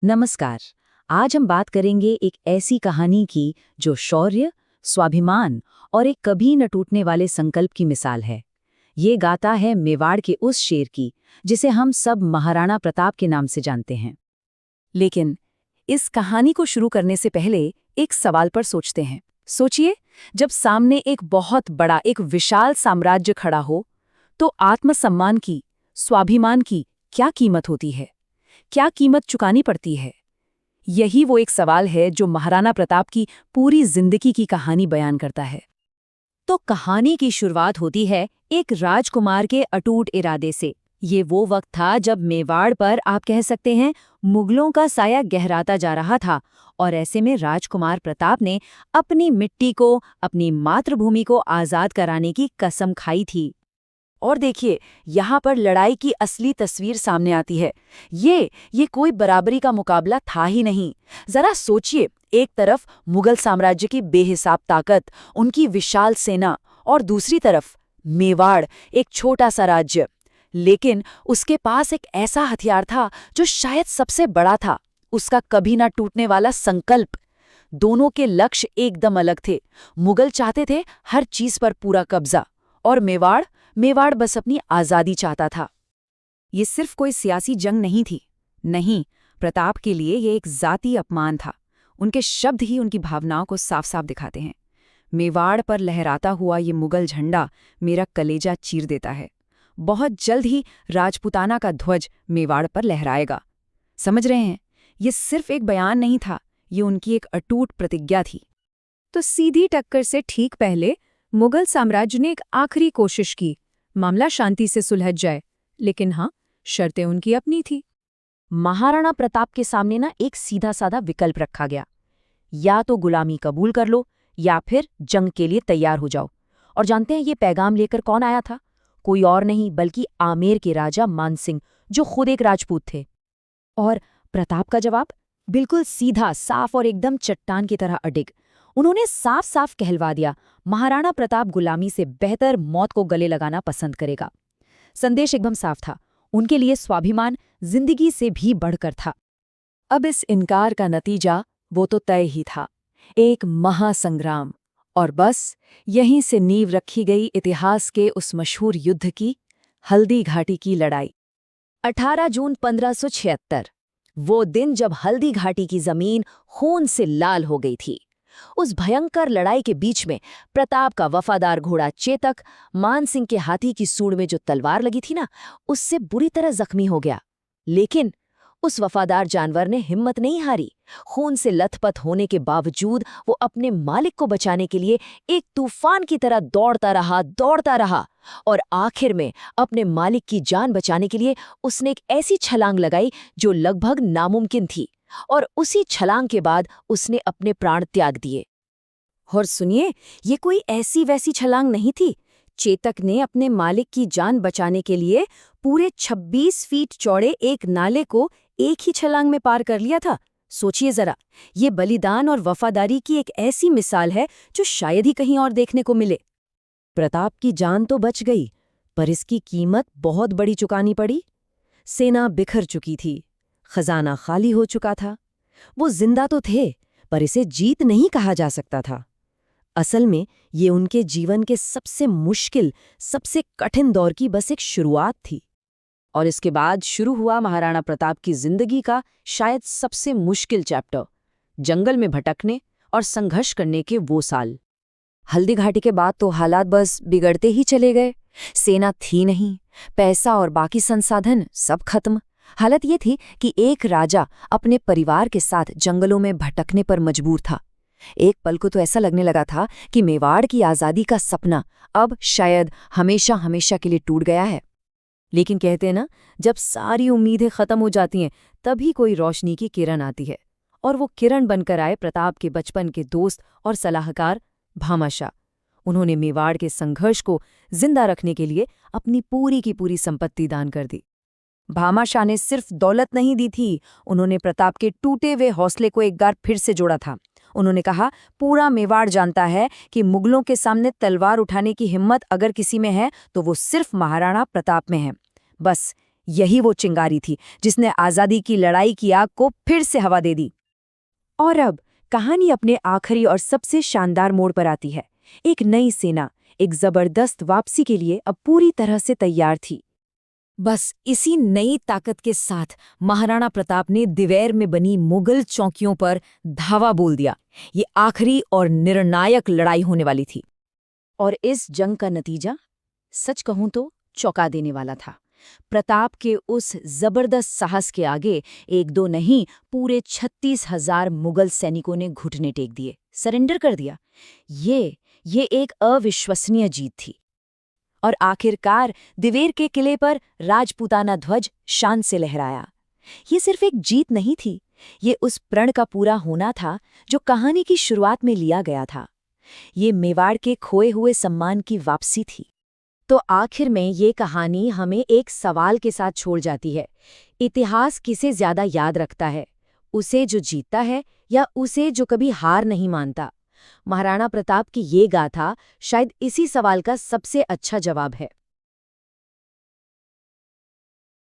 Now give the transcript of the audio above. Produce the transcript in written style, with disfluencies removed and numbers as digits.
नमस्कार। आज हम बात करेंगे एक ऐसी कहानी की जो शौर्य, स्वाभिमान और एक कभी न टूटने वाले संकल्प की मिसाल है। ये गाथा है मेवाड़ के उस शेर की जिसे हम सब महाराणा प्रताप के नाम से जानते हैं। लेकिन इस कहानी को शुरू करने से पहले एक सवाल पर सोचते हैं। सोचिए, जब सामने एक बहुत बड़ा, एक विशाल साम्राज्य खड़ा हो, तो आत्मसम्मान की, स्वाभिमान की क्या कीमत होती है? क्या कीमत चुकानी पड़ती है? यही वो एक सवाल है जो महाराणा प्रताप की पूरी जिंदगी की कहानी बयान करता है। तो कहानी की शुरुआत होती है एक राजकुमार के अटूट इरादे से। ये वो वक्त था जब मेवाड़ पर आप कह सकते हैं मुगलों का साया गहराता जा रहा था, और ऐसे में राजकुमार प्रताप ने अपनी मिट्टी को, अपनी मातृभूमि को आजाद कराने की कसम खाई थी। और देखिए, यहाँ पर लड़ाई की असली तस्वीर सामने आती है। ये कोई बराबरी का मुकाबला था ही नहीं। जरा सोचिए, एक तरफ मुगल साम्राज्य की बेहिसाब ताकत, उनकी विशाल सेना, और दूसरी तरफ मेवाड़, एक छोटा सा राज्य। लेकिन उसके पास एक ऐसा हथियार था जो शायद सबसे बड़ा था, उसका कभी ना टूटने वाला संकल्प। दोनों के लक्ष्य एकदम अलग थे। मुगल चाहते थे हर चीज पर पूरा कब्जा, और मेवाड़ बस अपनी आजादी चाहता था। ये सिर्फ कोई सियासी जंग नहीं थी। नहीं, प्रताप के लिए ये एक जाती अपमान था। उनके शब्द ही उनकी भावनाओं को साफ साफ दिखाते हैं। मेवाड़ पर लहराता हुआ ये मुगल झंडा मेरा कलेजा चीर देता है। बहुत जल्द ही राजपुताना का ध्वज मेवाड़ पर लहराएगा। समझ रहे हैं? ये सिर्फ एक बयान नहीं था, ये उनकी एक अटूट प्रतिज्ञा थी। तो सीधी टक्कर से ठीक पहले मुगल साम्राज्य ने एक आखिरी कोशिश की, मामला शांति से सुलझ जाए। लेकिन हाँ, शर्तें उनकी अपनी थी। महाराणा प्रताप के सामने ना एक सीधा साधा विकल्प रखा गया, या तो गुलामी कबूल कर लो या फिर जंग के लिए तैयार हो जाओ। और जानते हैं ये पैगाम लेकर कौन आया था? कोई और नहीं बल्कि आमेर के राजा मानसिंह, जो खुद एक राजपूत थे। और प्रताप का जवाब बिल्कुल सीधा, साफ और एकदम चट्टान की तरह अडिग। उन्होंने साफ साफ कहलवा दिया, महाराणा प्रताप गुलामी से बेहतर मौत को गले लगाना पसंद करेगा। संदेश एकदम साफ था, उनके लिए स्वाभिमान जिंदगी से भी बढ़कर था। अब इस इनकार का नतीजा वो तो तय ही था, एक महासंग्राम। और बस यहीं से नींव रखी गई इतिहास के उस मशहूर युद्ध की, हल्दी घाटी की लड़ाई। 18 जून 1576, वो दिन जब हल्दी घाटी की जमीन खून से लाल हो गई थी। उस भयंकर लड़ाई के बीच में प्रताप का वफादार घोड़ा चेतक मानसिंह के हाथी की सूंड में जो तलवार लगी थी ना, उससे बुरी तरह जख्मी हो गया। लेकिन उस वफादार जानवर ने हिम्मत नहीं हारी। खून से लथपथ होने के बावजूद वो अपने मालिक को बचाने के लिए एक तूफान की तरह दौड़ता रहा। और आखिर में अपने मालिक की जान बचाने के लिए उसने एक ऐसी छलांग लगाई जो लगभग नामुमकिन थी, और उसी छलांग के बाद उसने अपने प्राण त्याग दिए। और सुनिए, ये कोई ऐसी वैसी छलांग नहीं थी। चेतक ने अपने मालिक की जान बचाने के लिए पूरे 26 फीट चौड़े एक नाले को एक ही छलांग में पार कर लिया था। सोचिए जरा, ये बलिदान और वफादारी की एक ऐसी मिसाल है जो शायद ही कहीं और देखने को मिले। प्रताप की जान तो बच गई, पर इसकी कीमत बहुत बड़ी चुकानी पड़ी। सेना बिखर चुकी थी, खजाना खाली हो चुका था। वो जिंदा तो थे, पर इसे जीत नहीं कहा जा सकता था। असल में ये उनके जीवन के सबसे मुश्किल, सबसे कठिन दौर की बस एक शुरुआत थी। और इसके बाद शुरू हुआ महाराणा प्रताप की जिंदगी का शायद सबसे मुश्किल चैप्टर, जंगल में भटकने और संघर्ष करने के वो साल। हल्दी घाटी के बाद तो हालात बस बिगड़ते ही चले गए। सेना थी नहीं, पैसा और बाकी संसाधन सब खत्म। हालत ये थी कि एक राजा अपने परिवार के साथ जंगलों में भटकने पर मजबूर था। एक पल को तो ऐसा लगने लगा था कि मेवाड़ की आज़ादी का सपना अब शायद हमेशा हमेशा के लिए टूट गया है। लेकिन कहते हैं ना, जब सारी उम्मीदें खत्म हो जाती हैं तभी कोई रोशनी की किरण आती है। और वो किरण बनकर आए प्रताप के बचपन के दोस्त और सलाहकार भामाशाह। उन्होंने मेवाड़ के संघर्ष को जिंदा रखने के लिए अपनी पूरी की पूरी संपत्ति दान कर दी। भामाशाह ने सिर्फ दौलत नहीं दी थी, उन्होंने प्रताप के टूटे हुए हौसले को एक बार फिर से जोड़ा था। उन्होंने कहा, पूरा मेवाड़ जानता है कि मुगलों के सामने तलवार उठाने की हिम्मत अगर किसी में है तो वो सिर्फ महाराणा प्रताप में है। बस यही वो चिंगारी थी जिसने आज़ादी की लड़ाई की आग को फिर से हवा दे दी। और अब कहानी अपने आखिरी और सबसे शानदार मोड़ पर आती है। एक नई सेना एक जबरदस्त वापसी के लिए अब पूरी तरह से तैयार थी। बस इसी नई ताकत के साथ महाराणा प्रताप ने दिवेर में बनी मुगल चौकियों पर धावा बोल दिया। ये आखिरी और निर्णायक लड़ाई होने वाली थी। और इस जंग का नतीजा सच कहूं तो चौंका देने वाला था। प्रताप के उस जबरदस्त साहस के आगे एक दो नहीं, पूरे 36,000 मुगल सैनिकों ने घुटने टेक दिए, सरेंडर कर दिया। ये एक अविश्वसनीय जीत थी। और आखिरकार दिवेर के किले पर राजपूताना ध्वज शान से लहराया। ये सिर्फ एक जीत नहीं थी, ये उस प्रण का पूरा होना था जो कहानी की शुरुआत में लिया गया था। ये मेवाड़ के खोए हुए सम्मान की वापसी थी। तो आखिर में ये कहानी हमें एक सवाल के साथ छोड़ जाती है। इतिहास किसे ज्यादा याद रखता है, उसे जो जीतता है या उसे जो कभी हार नहीं मानता? महाराणा प्रताप की ये गाथा शायद इसी सवाल का सबसे अच्छा जवाब है।